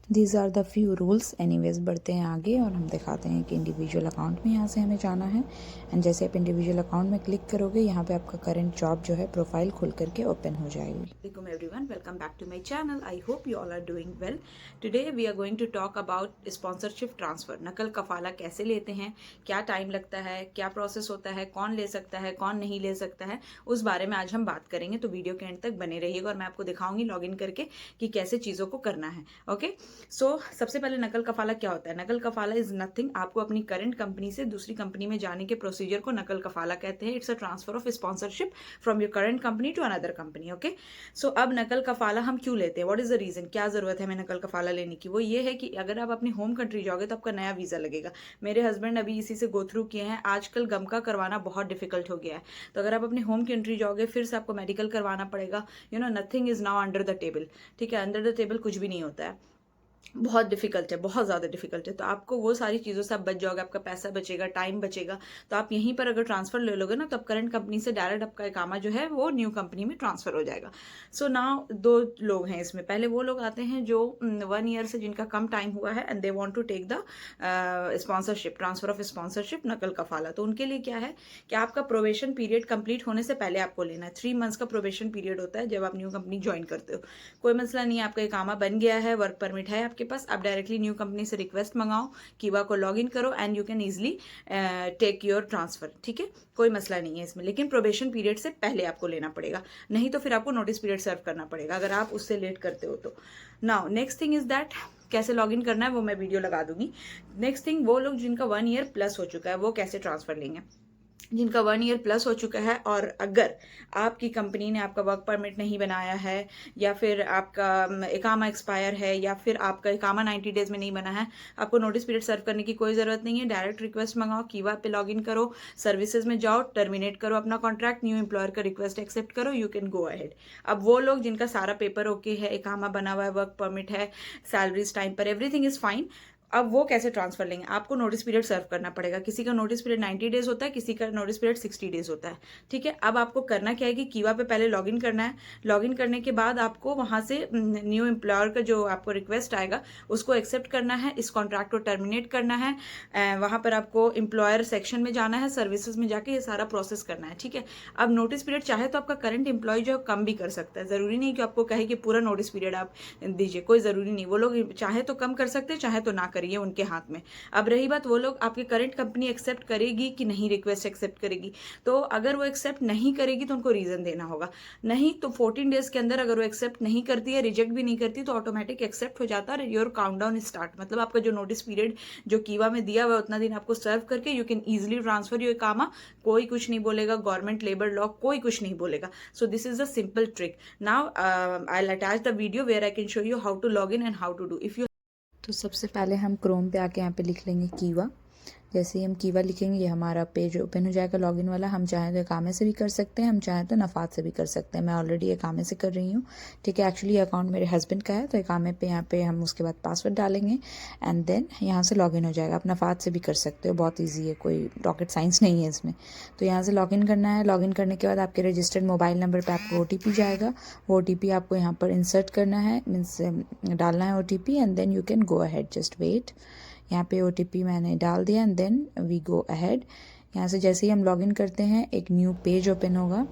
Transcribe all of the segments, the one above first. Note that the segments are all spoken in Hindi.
These are the few rules. Anyways बढ़ते हैं आगे और हम दिखाते हैं कि इंडिविजुअल अकाउंट में यहाँ से हमें जाना है। एंड जैसे आप इंडिविजुअल अकाउंट में क्लिक करोगे, यहाँ पे आपका करंट जॉब जो है प्रोफाइल खुल करके ओपन हो जाएगी। Welcome everyone, welcome back to my channel. I hope you all are doing well. Today we are going to talk about sponsorship transfer. नकल कफाला कैसे लेते हैं, क्या टाइम लगता है, क्या प्रोसेस होता है, कौन ले सकता है, कौन नहीं ले सकता है, उस बारे में आज हम बात करेंगे। तो वीडियो के एंड तक बने रहिएगा और मैं आपको दिखाऊंगी लॉगिन करके कि कैसे चीज़ों को करना है। ओके, सो सबसे पहले नकल कफाला क्या होता है। नकल कफाला इज नथिंग, आपको अपनी करंट कंपनी से दूसरी कंपनी में जाने के प्रोसीजर को नकल कफाला कहते हैं। It's a transfer of sponsorship from your current company to another company. Okay, so अब नकल कफाला हम क्यों लेते हैं, व्हाट इज द रीजन, क्या जरूरत है हमें नकल कफाला लेने की। वो ये है कि अगर आप अपनी होम कंट्री जाओगे तो आपका नया वीजा लगेगा। मेरे हस्बैंड अभी इसी से गो थ्रू किए हैं। आजकल गमका करवाना बहुत डिफिकल्ट हो गया है, तो अगर आप अपनी होम कंट्री जाओगे फिर से आपको मेडिकल करवाना पड़ेगा। Nothing is now under the table. ठीक है, अंडर द टेबल कुछ भी नहीं होता है, बहुत डिफिकल्ट है, बहुत ज़्यादा डिफिकल्ट है। तो आपको वो सारी चीज़ों से आप बच जाओगे, आपका पैसा बचेगा, टाइम बचेगा। तो आप यहीं पर अगर ट्रांसफर ले लोगे ना, तो अब करंट कंपनी से डायरेक्ट आपका इकामा जो है वो न्यू कंपनी में ट्रांसफर हो जाएगा। सो नाउ दो लोग हैं इसमें। पहले वो लोग आते हैं जो 1 ईयर से जिनका कम टाइम हुआ है and they want to take the sponsorship, transfer of sponsorship, नकल कफाला। तो उनके लिए क्या है कि आपका प्रोबेशन पीरियड कंप्लीट होने से पहले आपको लेना है। 3 मंथ्स का प्रोबेशन पीरियड होता है जब आप न्यू कंपनी ज्वाइन करते हो। कोई मसला नहीं है, आपका इकामा बन गया है, वर्क परमिट है आपके पास, आप डायरेक्टली न्यू कंपनी से रिक्वेस्ट मंगाओ, कीवा को लॉग इन करो and you can easily take your transfer. ठीक है, कोई मसला नहीं है इसमें, लेकिन प्रोबेशन पीरियड से पहले आपको लेना पड़ेगा, नहीं तो फिर आपको नोटिस पीरियड सर्व करना पड़ेगा अगर आप उससे लेट करते हो तो। Now next thing is that कैसे लॉग इन करना है वो मैं वीडियो लगा दूंगी। नेक्स्ट थिंग, वो लोग जिनका 1 ईयर प्लस हो चुका है वो कैसे ट्रांसफर लेंगे। जिनका 1 ईयर प्लस हो चुका है और अगर आपकी कंपनी ने आपका वर्क परमिट नहीं बनाया है, या फिर आपका इकामा एक्सपायर है, या फिर आपका इकामा 90 डेज में नहीं बना है, आपको नोटिस पीरियड सर्व करने की कोई ज़रूरत नहीं है। डायरेक्ट रिक्वेस्ट मंगाओ, कीवा पे लॉगिन करो, सर्विसेज में जाओ, टर्मिनेट करो अपना कॉन्ट्रैक्ट, न्यू एम्प्लॉयर का रिक्वेस्ट एक्सेप्ट करो, यू कैन गो अहेड। अब वो लोग जिनका सारा पेपर ओके है, इकामा बना हुआ है, वर्क परमिट है, सैलरीज टाइम पर, एवरीथिंग इज फाइन, अब वो कैसे ट्रांसफर लेंगे। आपको नोटिस पीरियड सर्व करना पड़ेगा। किसी का नोटिस पीरियड 90 डेज होता है, किसी का नोटिस पीरियड 60 डेज होता है। ठीक है, अब आपको करना क्या है कि कीवा पे पहले लॉगिन करना है। लॉगिन करने के बाद आपको वहां से न्यू एम्प्लॉयर का जो आपको रिक्वेस्ट आएगा उसको एक्सेप्ट करना है, इस कॉन्ट्रैक्ट को टर्मिनेट करना है। वहां पर आपको एम्प्लॉयर सेक्शन में जाना है, सर्विसेज में जाके ये सारा प्रोसेस करना है। ठीक है, अब नोटिस पीरियड चाहे तो आपका करंट एम्प्लॉय जो है कम भी कर सकता है, जरूरी नहीं कि आपको कहे कि पूरा नोटिस पीरियड आप दीजिए, कोई जरूरी नहीं। वो लोग चाहे तो कम कर सकते हैं, चाहे तो ना करिए, उनके हाथ में। अब रही बात, वो लोग आपकी करंट कंपनी एक्सेप्ट करेगी कि नहीं, रिक्वेस्ट एक्सेप्ट करेगी। तो अगर वो एक्सेप्ट नहीं करेगी तो उनको रीजन देना होगा। नहीं तो 14 डेज के अंदर अगर वो एक्सेप्ट नहीं करती है, रिजेक्ट भी नहीं करती, तो ऑटोमेटिक एक्सेप्ट हो जाता है। योर काउंटडाउन स्टार्ट, मतलब आपका जो नोटिस पीरियड जो कीवा में दिया हुआ उतना दिन आपको सर्व करके you can easily transfer your कामा। कोई कुछ नहीं बोलेगा, गवर्नमेंट लेबर लॉ कोई कुछ नहीं बोलेगा। So this is a simple trick. Now I will attach the video where I can show you how to log in and how to do. If you तो सबसे पहले हम क्रोम पे आके यहाँ पे लिख लेंगे कीवा। जैसे ही हम कीवा लिखेंगे ये हमारा पेज ओपन हो जाएगा लॉगिन वाला। हम चाहें तो इकामे से भी कर सकते हैं, हम चाहें तो नफ़ात से भी कर सकते हैं। मैं ऑलरेडी इकामे से कर रही हूँ। ठीक है, एक्चुअली अकाउंट मेरे हस्बैंड का है, तो इकामे पे यहाँ पे हम उसके बाद पासवर्ड डालेंगे एंड देन यहाँ से लॉगिन हो जाएगा। आप नफ़ात से भी कर सकते हो, बहुत ईजी है, कोई रॉकेट साइंस नहीं है इसमें। तो यहाँ से लॉगिन करना है। लॉगिन करने के बाद आपके रजिस्टर्ड मोबाइल नंबर पर आपको OTP जाएगा। वो OTP आपको यहाँ पर इंसर्ट करना है, मीन्स डालना है OTP and then you can go ahead. Just wait, यहाँ पे OTP मैंने डाल दिया and then we go ahead. यहाँ से जैसे ही हम लॉगिन करते हैं एक न्यू पेज ओपन होगा।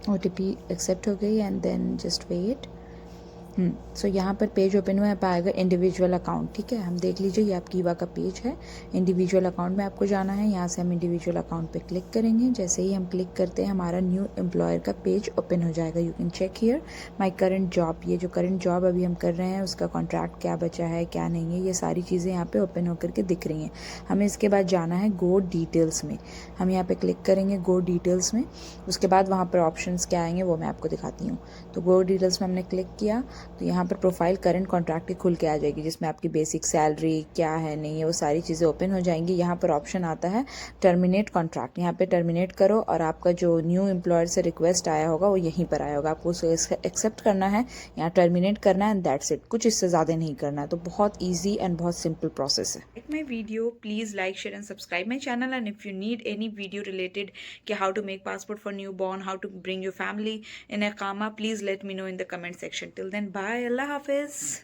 OTP एक्सेप्ट हो गई and then just wait. So यहाँ पर पेज ओपन हुआ पाएगा इंडिविजुअल अकाउंट। ठीक है, हम देख लीजिए ये आपकी कीवा का पेज है। इंडिविजुअल अकाउंट में आपको जाना है। यहाँ से हम इंडिविजुअल अकाउंट पे क्लिक करेंगे। जैसे ही हम क्लिक करते हैं हमारा न्यू एम्प्लॉयर का पेज ओपन हो जाएगा। You can check here my current job. ये जो करंट जॉब अभी हम कर रहे हैं उसका कॉन्ट्रैक्ट क्या बचा है, क्या नहीं है, ये सारी चीज़ें यहाँ पे ओपन होकर के दिख रही हैं। हमें इसके बाद जाना है गो डिटेल्स में। हम यहाँ पे क्लिक करेंगे गो डिटेल्स में। उसके बाद वहाँ पर ऑप्शंस क्या आएंगे वो मैं आपको दिखाती हूँ। तो गो डिटेल्स में हमने क्लिक किया तो यहाँ पर प्रोफाइल करंट कॉन्ट्रैक्ट की खुल के आ जाएगी, जिसमें आपकी बेसिक सैलरी क्या है नहीं है वो सारी चीज़ें ओपन हो जाएंगी। यहाँ पर ऑप्शन आता है टर्मिनेट कॉन्ट्रैक्ट। यहाँ पे टर्मिनेट करो और आपका जो न्यू एम्प्लॉयर से रिक्वेस्ट आया होगा वो यहीं पर आया होगा। आपको उसे एक्सेप्ट करना है, यहाँ टर्मिनेट करना है एंड दैट्स इट। कुछ इससे ज़्यादा नहीं करना है। तो बहुत ईजी एंड बहुत सिंपल प्रोसेस है। like my video, please like, share and subscribe my channel. And if you need any video related कि how to make passport for newborn, how to bring your family in Iqama, please let me know in the comment section. Till then, bye, Allah Hafiz.